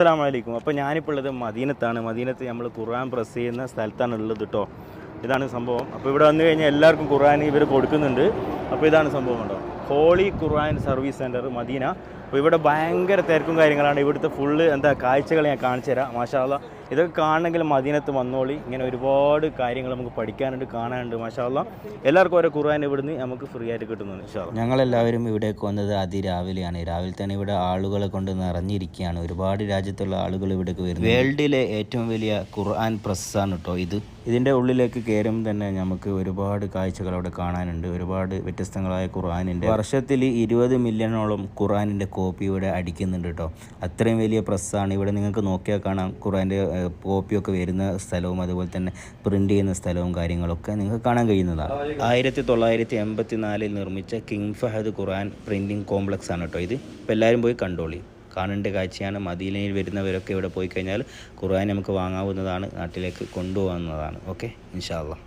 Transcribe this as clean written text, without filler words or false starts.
അസ്സലാമു അലൈക്കും. അപ്പോൾ ഞാനിപ്പോൾ ഉള്ളത് മദീനത്താണ്. മദീനത്ത് നമ്മൾ ഖുർആൻ പ്രസ് ചെയ്യുന്ന സ്ഥലത്താണ് ഉള്ളത് കേട്ടോ. ഇതാണ് സംഭവം. അപ്പോൾ ഇവിടെ വന്നു കഴിഞ്ഞാൽ എല്ലാവർക്കും ഖുർആൻ ഇവർ കൊടുക്കുന്നുണ്ട്. അപ്പോൾ ഇതാണ് സംഭവം കേട്ടോ. Holy Quran service centre Medina. അപ്പോൾ ഇവിടെ ഭയങ്കര തിരക്കും കാര്യങ്ങളാണ്. ഇവിടുത്തെ ഫുള്ള് കാഴ്ചകൾ ഞാൻ കാണിച്ചു തരാം. മാഷാ അല്ലാഹ് ഇതൊക്കെ കാണണമെങ്കിൽ മദീനത്ത് വന്നോളി. ഇങ്ങനെ ഒരുപാട് കാര്യങ്ങൾ നമുക്ക് പഠിക്കാനുണ്ട്, കാണാനുണ്ട്. മാഷാ അല്ലാഹ് എല്ലാവർക്കും ഓരോ ഖുർആൻ ഇവിടുന്ന് നമുക്ക് ഫ്രീ ആയിട്ട് കിട്ടുന്നുണ്ട്. ഇൻഷാ അല്ലാഹ് ഞങ്ങളെല്ലാവരും ഇവിടേക്ക് വന്നത് അതിരാവിലെയാണ്. രാവിലെ തന്നെ ഇവിടെ ആളുകളെ കൊണ്ട് നിറഞ്ഞിരിക്കുകയാണ്. ഒരുപാട് രാജ്യത്തുള്ള ആളുകൾ ഇവിടേക്ക് വരുന്നു. വേൾഡിലെ ഏറ്റവും വലിയ ഖുർആൻ പ്രസ്സാണ് കേട്ടോ ഇത്. ഇതിൻ്റെ ഉള്ളിലേക്ക് കയറുമ്പോൾ തന്നെ നമുക്ക് ഒരുപാട് കാഴ്ചകൾ അവിടെ കാണാനുണ്ട്. ഒരുപാട് വ്യത്യസ്തങ്ങളായ ഖുർആനിൻ്റെ വർഷത്തിൽ 20 മില്യണോളം ഖുർആനിൻ്റെ കോപ്പി ഇവിടെ അടിക്കുന്നുണ്ട് കേട്ടോ. അത്രയും വലിയ പ്രസ്സാണ്. ഇവിടെ നിങ്ങൾക്ക് നോക്കിയാൽ കാണാം ഖുർആൻ്റെ കോപ്പിയൊക്കെ വരുന്ന സ്ഥലവും അതുപോലെ തന്നെ പ്രിൻ്റ് ചെയ്യുന്ന സ്ഥലവും കാര്യങ്ങളൊക്കെ നിങ്ങൾക്ക് കാണാൻ കഴിയുന്നതാണ്. 1984 നിർമ്മിച്ച കിങ് ഫഹദ് ഖുർആൻ പ്രിൻറ്റിംഗ് കോംപ്ലക്സ് ആണ് കേട്ടോ ഇത്. ഇപ്പോൾ എല്ലാവരും പോയി കണ്ടോളി. കാണേണ്ട കാഴ്ചയാണ്. മദീനയിൽ വരുന്നവരൊക്കെ ഇവിടെ പോയി കഴിഞ്ഞാൽ ഖുർആൻ നമുക്ക് വാങ്ങാവുന്നതാണ്, നാട്ടിലേക്ക് കൊണ്ടുപോകാവുന്നതാണ്. ഓക്കെ, ഇൻഷാ അല്ലാഹ്.